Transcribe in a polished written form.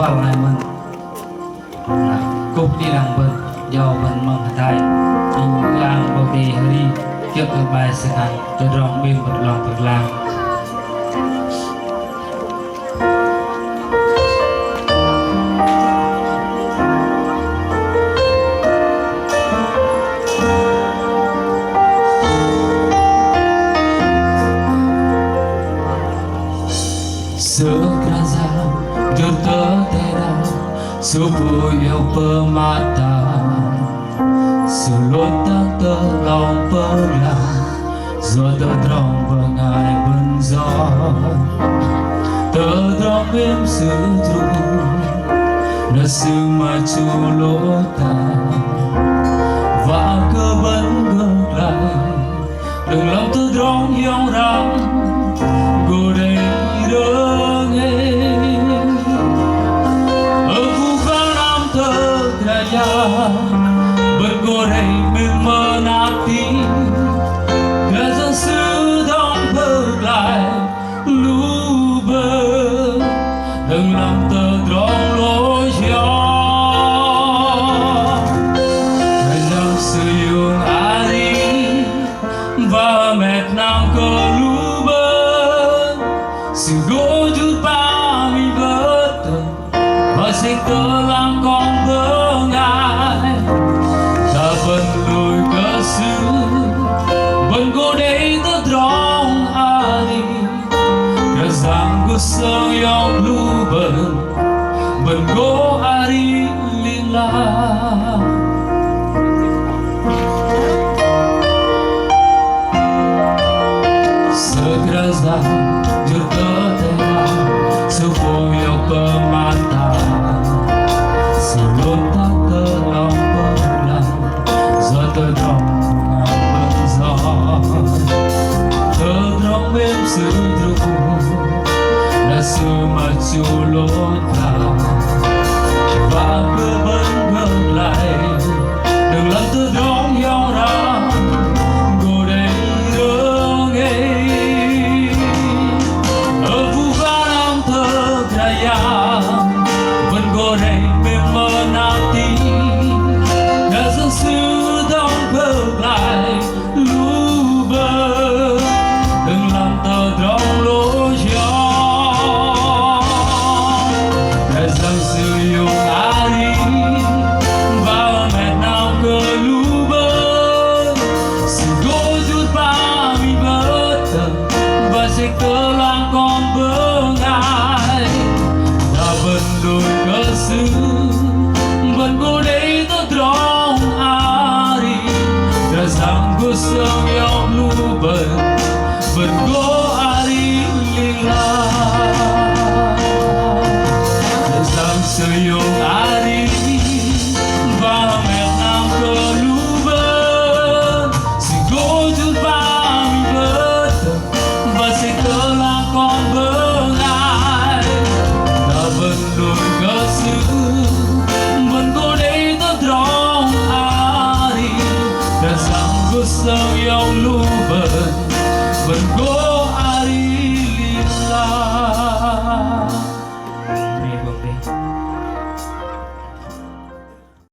vào này mình cục đi đằng bên do mình mong thay nhưng lang bao đi đi trước cái bài sẽ hành từ rong biên một lòng một lang Sekrasa tertera Sebuah permata Selotak terlalu perlahan Gió terdrang pengai benzo Terdrang êm sự tru Là sự maju lota Và cơ vấn ngược lại Đừng lòng terdrang yang rang Cô đây đường em ở khu vắng nam thơ raya bergoreng memenati gazan sedang bergelai luber dalam terdrang loja dalam seyung hari và mệt nam cơ Segujud pami betul Masih telah kau bengai Tak perlu kesuh Bengodai terdrang hari Kesang kusang yang luber Bengo hari lillah Segerasa tertera sebuah permata Selotak terlalu perlahan Gió terdrang benzo Terdrang êm sự tru Là sự maju lota Và cứ vẫn ngược lại Đừng làm terdrang yang rang Telah kau bengai Tak bendul kesuh Bengodai terdrang hari Kesang kusang yang luber Bengo hari lillah Kesang seyung hari Bahamet nam keluber Segujud pami betul Masih telah kau bengai Tak bendul kesuh Bengodai terdrang hari Kesang kusang yang luber Bengo